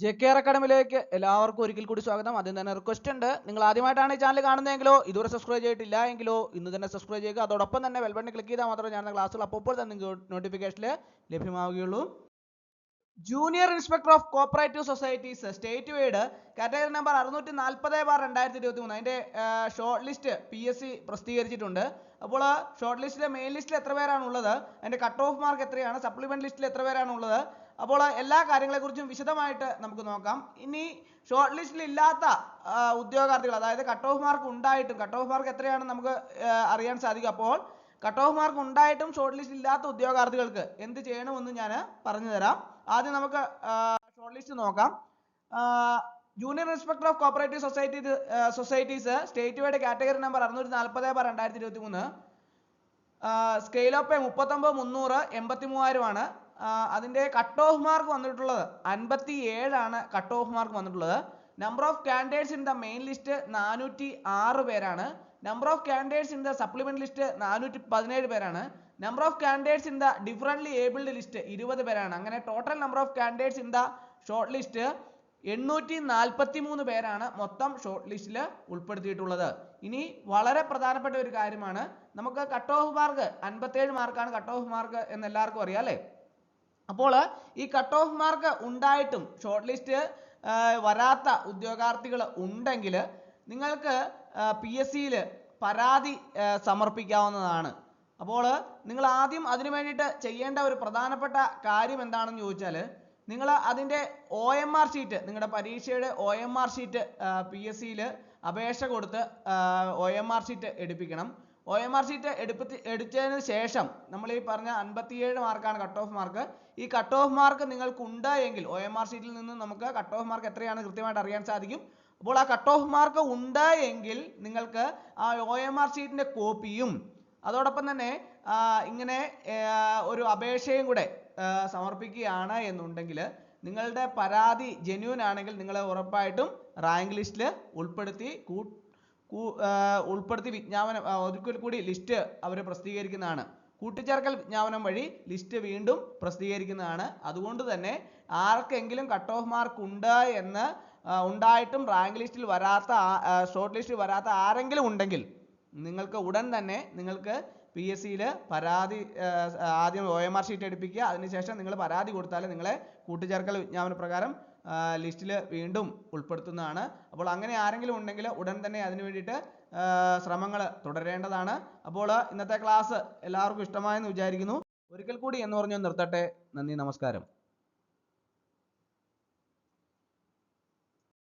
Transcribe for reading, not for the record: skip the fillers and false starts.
JKR അക്കാഡമിയിലേക്ക് എല്ലാവർക്കും ഒരിക്കൽ കൂടി സ്വാഗതം. ആദ്യം തന്നെ റിക്വസ്റ്റ് ഉണ്ട്, നിങ്ങൾ ആദ്യമായിട്ടാണ് ഈ ചാനൽ കാണുന്നതെങ്കിലോ ഇതുവരെ സബ്സ്ക്രൈബ് ചെയ്തിട്ടില്ല എങ്കിലോ ഇന്ന് തന്നെ സബ്സ്ക്രൈബ് ചെയ്യുക. അതോടൊപ്പം തന്നെ ബെൽ ബട്ടൺ ക്ലിക്ക് ചെയ്താൽ മാത്രമേ ഞാൻ ക്ലാസ്സുകൾ അപ്പോൾ തന്നെ നിങ്ങൾക്ക് നോട്ടിഫിക്കേഷനിൽ ലഭ്യമാവുകയുള്ളൂ. Junior inspector of cooperative societies state wide category number 640/2023 അതിന്റെ ഷോർട്ട് ലിസ്റ്റ് PSC പ്രസിദ്ധീകരിച്ചിട്ടുണ്ട്. അപ്പോൾ ഷോർട്ട് ലിസ്റ്റിലെ മെയിൻ ലിസ്റ്റിൽ എത്ര പേരാണ് ഉള്ളത്, അതിന്റെ കട്ട് ഓഫ് മാർക്ക് എത്രയാണ്, സപ്ലിമെന്റ് ലിസ്റ്റിൽ എത്ര പേരാണ് ഉള്ളത്, അപ്പോൾ എല്ലാ കാര്യങ്ങളെക്കുറിച്ചും വിശദമായിട്ട് നമുക്ക് നോക്കാം. ഇനി ഷോർട്ട് ലിസ്റ്റിൽ ഇല്ലാത്ത ഉദ്യോഗാർത്ഥികൾ, അതായത് കട്ട് ഓഫ് മാർക്ക് ഉണ്ടായിട്ടും കട്ട് ഓഫ് മാർക്ക് എത്രയാണെന്ന് നമുക്ക് അറിയാൻ സാധിക്കും. അപ്പോൾ കട്ട് ഓഫ് മാർക്ക് ഉണ്ടായിട്ടും ഷോർട്ട് ലിസ്റ്റ് ഇല്ലാത്ത ഉദ്യോഗാർത്ഥികൾക്ക് എന്ത് ചെയ്യണമെന്ന് ഞാൻ പറഞ്ഞു തരാം. ആദ്യം നമുക്ക് ഷോർട്ട് ലിസ്റ്റ് നോക്കാം. Junior inspector of cooperative societies state wide category number 640/2023 scale of 39,300 83,000 ആണ്. അതിന്റെ കട്ട് ഓഫ് മാർക്ക് വന്നിട്ടുള്ളത് 57 ആണ്. കട്ട് ഓഫ് മാർക്ക് വന്നിട്ടുള്ളത്. Number of candidates in the main list 406 പേരാണ്. Number of candidates in the supplement list 417 പേരാണ്. Number of candidates in the differently abled list 20 പേരാണ്. അങ്ങനെ total number of candidates in the short list 843 പേരാണ് മൊത്തം short ലിസ്റ്റിൽ ഉൾപ്പെടുത്തിയിട്ടുള്ളത്. ഇനി വളരെ പ്രധാനപ്പെട്ട ഒരു കാര്യമാണ്, നമുക്ക് കട്ട് ഓഫ് മാർക്ക് 57 മാർക്കാണ് കട്ട് ഓഫ് മാർക്ക് എന്ന് എല്ലാവർക്കും അറിയാം അല്ലേ. അപ്പോൾ ഈ കട്ട് ഓഫ് മാർക്ക് ഉണ്ടായിട്ടും ഷോർട്ട് ലിസ്റ്റ് വരാത്ത ഉദ്യോഗാർത്ഥികൾ ഉണ്ടെങ്കിൽ നിങ്ങൾക്ക് PSCയിൽ പരാതി സമർപ്പിക്കാവുന്നതാണ്. അപ്പോൾ നിങ്ങൾ ആദ്യം അതിനു വേണ്ടിയിട്ട് ചെയ്യേണ്ട ഒരു പ്രധാനപ്പെട്ട കാര്യം എന്താണെന്ന് ചോദിച്ചാൽ, നിങ്ങൾ അതിൻ്റെ OMR ഷീറ്റ്, നിങ്ങളുടെ പരീക്ഷയുടെ OMR ഷീറ്റ് PSCയിൽ അപേക്ഷ കൊടുത്ത് OMR ഷീറ്റ് എടുപ്പിക്കണം. OMR ഷീറ്റ് എടുത്തതിന് ശേഷം നമ്മൾ ഈ പറഞ്ഞ 57 മാർക്കാണ് കട്ട് ഓഫ് മാർക്ക്. ഈ കട്ട് ഓഫ് മാർക്ക് നിങ്ങൾക്കുണ്ട് എങ്കിൽ OMR ഷീറ്റിൽ നിന്ന് നമുക്ക് കട്ട് ഓഫ് മാർക്ക് എത്രയാണ് കൃത്യമായിട്ട് അറിയാൻ സാധിക്കും. അപ്പോൾ ആ കട്ട് ഓഫ് മാർക്ക് ഉണ്ട് എങ്കിൽ നിങ്ങൾക്ക് ആ OMR ഷീറ്റിന്റെ കോപ്പിയും അതോടൊപ്പം തന്നെ ഇങ്ങനെ ഒരു അപേക്ഷയും കൂടെ സമർപ്പിക്കുകയാണ് എന്നുണ്ടെങ്കിൽ നിങ്ങളുടെ പരാതി ജെന്യൂൻ ആണെങ്കിൽ നിങ്ങളെ ഉറപ്പായിട്ടും റാങ്ക് ലിസ്റ്റിൽ ഉൾപ്പെടുത്തി വിജ്ഞാപനം ഒരിക്കൽ കൂടി ലിസ്റ്റ് അവർ പ്രസിദ്ധീകരിക്കുന്നതാണ്. കൂട്ടിച്ചേർക്കൽ വിജ്ഞാപനം വഴി ലിസ്റ്റ് വീണ്ടും പ്രസിദ്ധീകരിക്കുന്നതാണ്. അതുകൊണ്ട് തന്നെ ആർക്കെങ്കിലും കട്ട് ഓഫ് മാർക്ക് ഉണ്ട് എന്ന് ഉണ്ടായിട്ടും റാങ്ക് ലിസ്റ്റിൽ വരാത്ത ഷോർട്ട് ലിസ്റ്റിൽ വരാത്ത ആരെങ്കിലും ഉണ്ടെങ്കിൽ നിങ്ങൾക്ക് ഉടൻ തന്നെ നിങ്ങൾക്ക് PSCയിൽ പരാതി ആദ്യം OMR ഷീറ്റ് എടുപ്പിക്കുക. അതിനുശേഷം നിങ്ങൾ പരാതി കൊടുത്താൽ നിങ്ങളെ കൂട്ടിച്ചേർക്കൽ വിജ്ഞാപന പ്രകാരം ലിസ്റ്റിൽ വീണ്ടും ഉൾപ്പെടുത്തുന്നതാണ്. അപ്പോൾ അങ്ങനെ ആരെങ്കിലും ഉണ്ടെങ്കിൽ ഉടൻ തന്നെ അതിനു വേണ്ടിയിട്ട് ശ്രമങ്ങൾ തുടരേണ്ടതാണ്. അപ്പോൾ ഇന്നത്തെ ക്ലാസ് എല്ലാവർക്കും ഇഷ്ടമായെന്ന് വിചാരിക്കുന്നു. ഒരിക്കൽ കൂടി എന്ന് പറഞ്ഞു നിർത്തട്ടെ. നന്ദി, നമസ്കാരം.